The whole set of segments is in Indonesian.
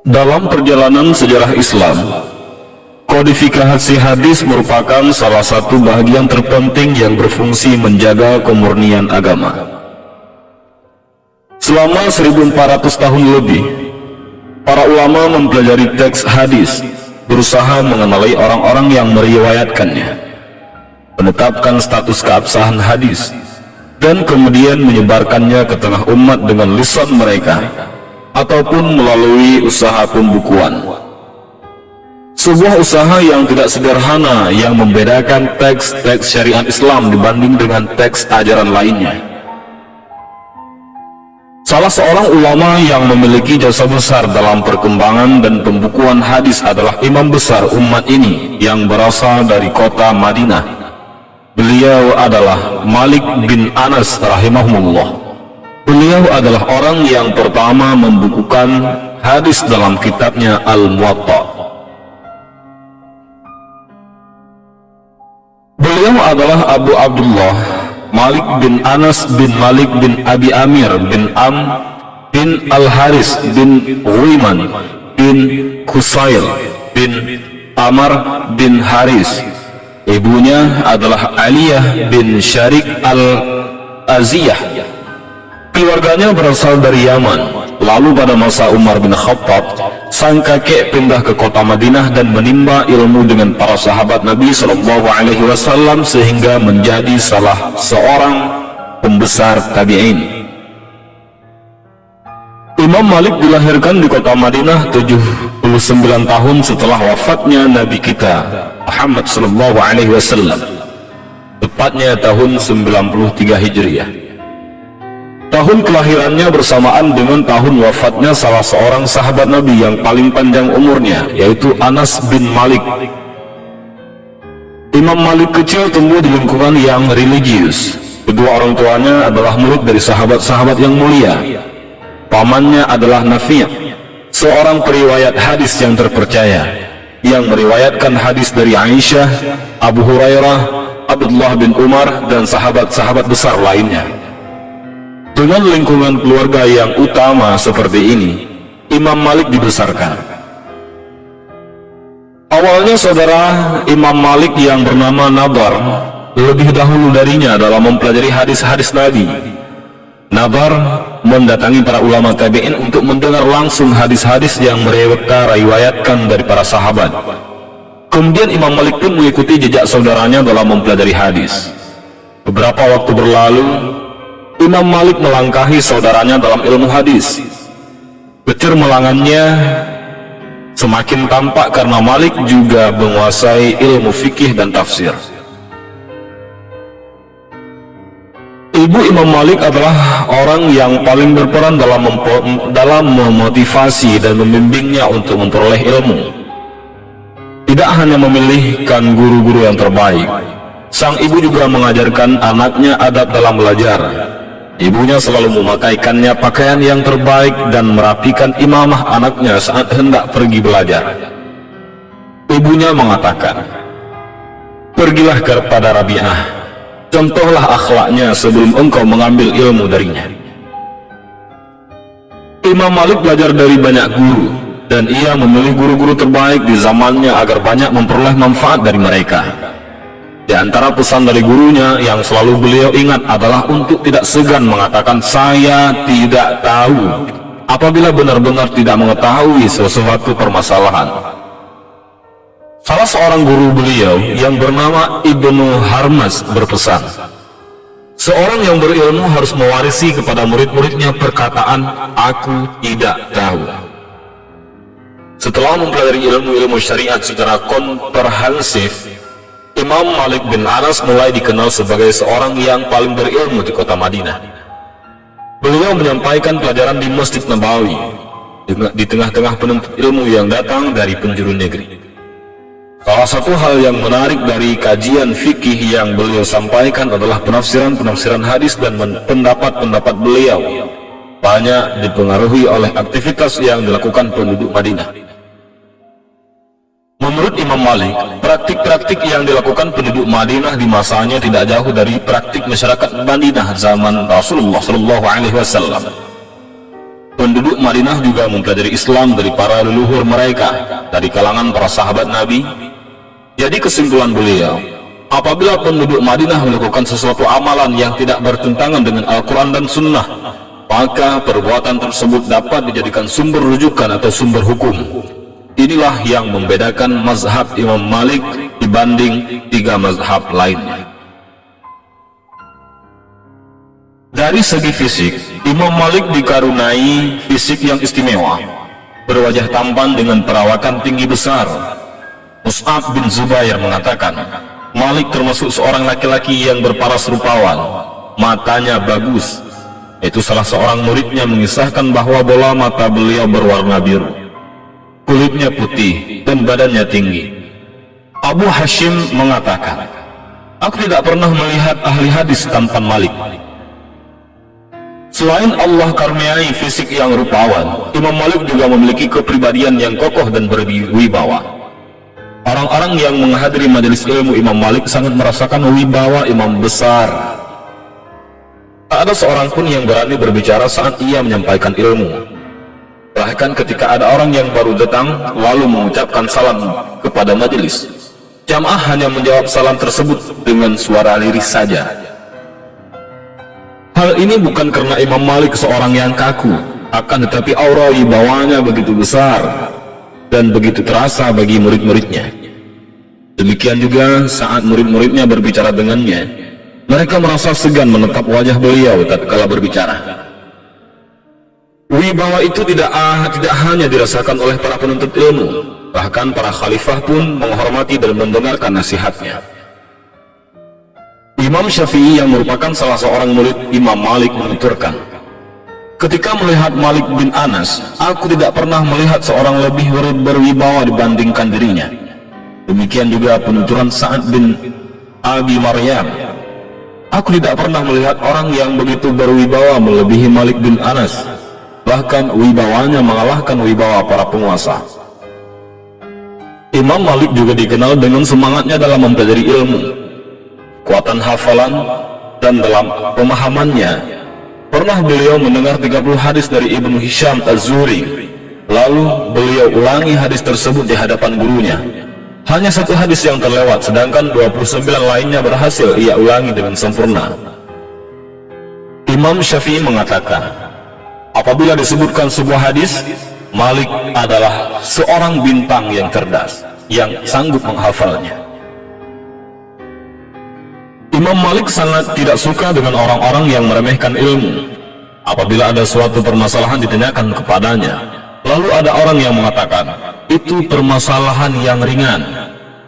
Dalam perjalanan sejarah Islam, kodifikasi hadis merupakan salah satu bagian terpenting yang berfungsi menjaga kemurnian agama. Selama 1400 tahun lebih, para ulama mempelajari teks hadis, berusaha mengenali orang-orang yang meriwayatkannya, menetapkan status keabsahan hadis, dan kemudian menyebarkannya ke tengah umat dengan lisan mereka, ataupun melalui usaha pembukuan. Sebuah usaha yang tidak sederhana yang membedakan teks-teks syariat Islam dibanding dengan teks ajaran lainnya. Salah seorang ulama yang memiliki jasa besar dalam perkembangan dan pembukuan hadis adalah imam besar umat ini yang berasal dari kota Madinah. Beliau adalah Malik bin Anas rahimahullah. Beliau adalah orang yang pertama membukukan hadis dalam kitabnya Al-Muwatta. Beliau adalah Abu Abdullah Malik bin Anas bin Malik bin Abi Amir bin bin Al-Haris bin Ghuiman bin Kusail bin Amar bin Haris. Ibunya adalah Aliyah bin Syarik Al-Aziyah. Keluarganya berasal dari Yaman. Lalu pada masa Umar bin Khattab, sang kakek pindah ke kota Madinah dan menimba ilmu dengan para sahabat Nabi SAW sehingga menjadi salah seorang pembesar tabi'in. Imam Malik dilahirkan di kota Madinah 79 tahun setelah wafatnya Nabi kita Muhammad SAW, tepatnya tahun 93 Hijriah. Tahun kelahirannya bersamaan dengan tahun wafatnya salah seorang sahabat Nabi yang paling panjang umurnya, yaitu Anas bin Malik. Imam Malik kecil tumbuh di lingkungan yang religius. Kedua orang tuanya adalah murid dari sahabat-sahabat yang mulia. Pamannya adalah Nafi', seorang periwayat hadis yang terpercaya, yang meriwayatkan hadis dari Aisyah, Abu Hurairah, Abdullah bin Umar, dan sahabat-sahabat besar lainnya. Dengan lingkungan keluarga yang utama seperti ini, Imam Malik dibesarkan. Awalnya saudara Imam Malik yang bernama Nadar lebih dahulu darinya dalam mempelajari hadis-hadis Nabi. Nadar mendatangi para ulama tabi'in untuk mendengar langsung hadis-hadis yang mereka riwayatkan dari para sahabat. Kemudian Imam Malik pun mengikuti jejak saudaranya dalam mempelajari hadis. Beberapa waktu berlalu, Imam Malik melangkahi saudaranya dalam ilmu hadis. Kecermelangannya semakin tampak karena Malik juga menguasai ilmu fikih dan tafsir. Ibu Imam Malik adalah orang yang paling berperan dalam memotivasi dan membimbingnya untuk memperoleh ilmu. Tidak hanya memilihkan guru-guru yang terbaik, sang ibu juga mengajarkan anaknya adab dalam belajar. Ibunya selalu memakaikannya pakaian yang terbaik dan merapikan imamah anaknya saat hendak pergi belajar. Ibunya mengatakan, "Pergilah kepada Rabi'ah, contohlah akhlaknya sebelum engkau mengambil ilmu darinya." Imam Malik belajar dari banyak guru, dan ia memilih guru-guru terbaik di zamannya agar banyak memperoleh manfaat dari mereka. Di antara pesan dari gurunya yang selalu beliau ingat adalah untuk tidak segan mengatakan "saya tidak tahu" apabila benar-benar tidak mengetahui sesuatu permasalahan. Salah seorang guru beliau yang bernama Ibnu Harmas berpesan, seorang yang berilmu harus mewarisi kepada murid-muridnya perkataan "aku tidak tahu". Setelah mempelajari ilmu-ilmu syariat secara komprehensif, Imam Malik bin Anas mulai dikenal sebagai seorang yang paling berilmu di kota Madinah. Beliau menyampaikan pelajaran di Masjid Nabawi di tengah-tengah penuntut ilmu yang datang dari penjuru negeri. Salah satu hal yang menarik dari kajian fikih yang beliau sampaikan adalah penafsiran hadis, dan pendapat-pendapat beliau banyak dipengaruhi oleh aktivitas yang dilakukan penduduk Madinah. Menurut Imam Malik, praktik-praktik yang dilakukan penduduk Madinah di masanya tidak jauh dari praktik masyarakat Madinah zaman Rasulullah SAW. Penduduk Madinah juga mempelajari Islam dari para leluhur mereka, dari kalangan para sahabat Nabi. Jadi kesimpulan beliau, apabila penduduk Madinah melakukan sesuatu amalan yang tidak bertentangan dengan Al-Quran dan Sunnah, maka perbuatan tersebut dapat dijadikan sumber rujukan atau sumber hukum. Inilah yang membedakan mazhab Imam Malik dibanding 3 mazhab lainnya. Dari segi fisik, Imam Malik dikaruniai fisik yang istimewa, berwajah tampan dengan perawakan tinggi besar. Mus'ab bin Zubair mengatakan, Malik termasuk seorang laki-laki yang berparas rupawan, matanya bagus. Itu salah seorang muridnya mengisahkan bahwa bola mata beliau berwarna biru, kulitnya putih dan badannya tinggi. Abu Hashim mengatakan, aku tidak pernah melihat ahli hadis tampan Malik. Selain Allah karuniai fisik yang rupawan, Imam Malik juga memiliki kepribadian yang kokoh dan berwibawa. Orang-orang yang menghadiri majelis ilmu Imam Malik sangat merasakan wibawa imam besar. Tak ada seorang pun yang berani berbicara saat ia menyampaikan ilmu. Bahkan ketika ada orang yang baru datang lalu mengucapkan salam kepada majelis, jamaah hanya menjawab salam tersebut dengan suara lirih saja. Hal ini bukan karena Imam Malik seorang yang kaku, akan tetapi aura wibawanya begitu besar dan begitu terasa bagi murid-muridnya. Demikian juga saat murid-muridnya berbicara dengannya, mereka merasa segan menatap wajah beliau tatkala berbicara. Wibawa itu tidak hanya dirasakan oleh para penuntut ilmu, bahkan para khalifah pun menghormati dan mendengarkan nasihatnya. Imam Syafi'i yang merupakan salah seorang murid Imam Malik menuturkan, ketika melihat Malik bin Anas, aku tidak pernah melihat seorang lebih berwibawa dibandingkan dirinya. Demikian juga penuturan Sa'ad bin Abi Maryam, aku tidak pernah melihat orang yang begitu berwibawa melebihi Malik bin Anas, bahkan wibawanya mengalahkan wibawa para penguasa. Imam Malik juga dikenal dengan semangatnya dalam mempelajari ilmu, kekuatan hafalan, dan dalam pemahamannya. Pernah beliau mendengar 30 hadis dari Ibnu Hisham Az-Zuhri, lalu beliau ulangi hadis tersebut di hadapan gurunya. Hanya 1 hadis yang terlewat, sedangkan 29 lainnya berhasil ia ulangi dengan sempurna. Imam Syafi'i mengatakan, apabila disebutkan sebuah hadis, Malik adalah seorang bintang yang cerdas, yang sanggup menghafalnya. Imam Malik sangat tidak suka dengan orang-orang yang meremehkan ilmu. Apabila ada suatu permasalahan ditanyakan kepadanya, lalu ada orang yang mengatakan, itu permasalahan yang ringan,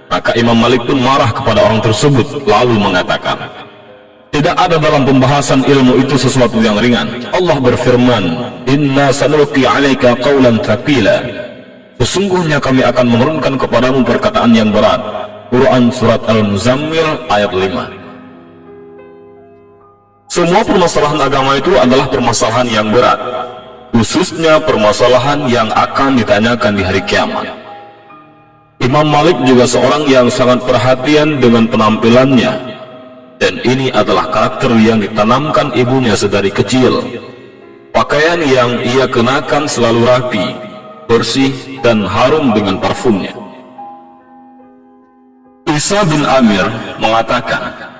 maka Imam Malik pun marah kepada orang tersebut, lalu mengatakan, tidak ada dalam pembahasan ilmu itu sesuatu yang ringan. Allah berfirman, Inna sanulqi 'alaika qawlan tsaqila, sesungguhnya kami akan menurunkan kepadamu perkataan yang berat. Quran Surat Al-Muzammil ayat 5. Semua permasalahan agama itu adalah permasalahan yang berat, khususnya permasalahan yang akan ditanyakan di hari kiamat. Imam Malik juga seorang yang sangat perhatian dengan penampilannya, dan ini adalah karakter yang ditanamkan ibunya sedari kecil. Pakaian yang ia kenakan selalu rapi, bersih, dan harum dengan parfumnya. Isa bin Amir mengatakan,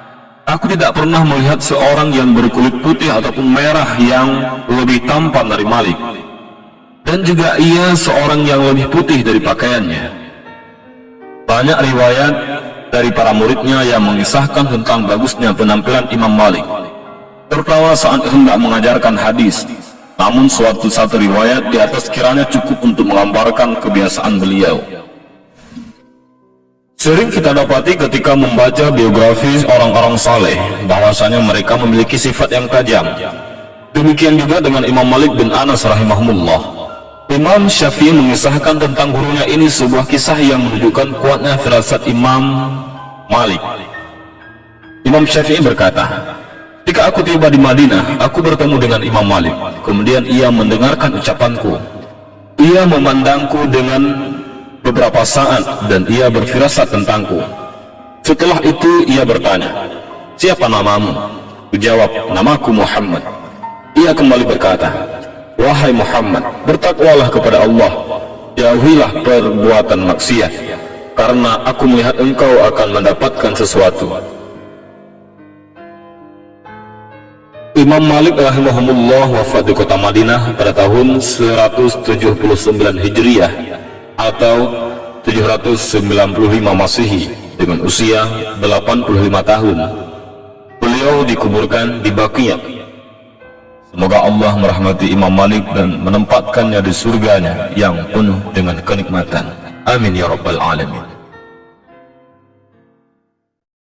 aku tidak pernah melihat seorang yang berkulit putih ataupun merah yang lebih tampan dari Malik, dan juga ia seorang yang lebih putih dari pakaiannya. Banyak riwayat dari para muridnya yang mengisahkan tentang bagusnya penampilan Imam Malik, terutama saat hendak mengajarkan hadis. Namun satu riwayat di atas kiranya cukup untuk menggambarkan kebiasaan beliau. Sering kita dapati ketika membaca biografi orang-orang saleh, bahwasanya mereka memiliki sifat yang tajam. Demikian juga dengan Imam Malik bin Anas rahimahumullah. Imam Syafi'i mengisahkan tentang gurunya ini sebuah kisah yang menunjukkan kuatnya firasat Imam Malik. Imam Syafi'i berkata, ketika aku tiba di Madinah, aku bertemu dengan Imam Malik. Kemudian ia mendengarkan ucapanku. Ia memandangku dengan beberapa saat dan ia berfirasat tentangku. Setelah itu ia bertanya, siapa namamu? Kujawab, namaku Muhammad. Ia kembali berkata, Wahai Muhammad, bertakwalah kepada Allah, jauhilah perbuatan maksiat, karena aku melihat engkau akan mendapatkan sesuatu. Imam Malik rahimahumullah wafat di kota Madinah pada tahun 179 Hijriah atau 795 Masehi dengan usia 85 tahun. Beliau dikuburkan di Baqi'. Semoga Allah merahmati Imam Malik dan menempatkannya di surganya yang penuh dengan kenikmatan. Amin ya rabbal alamin.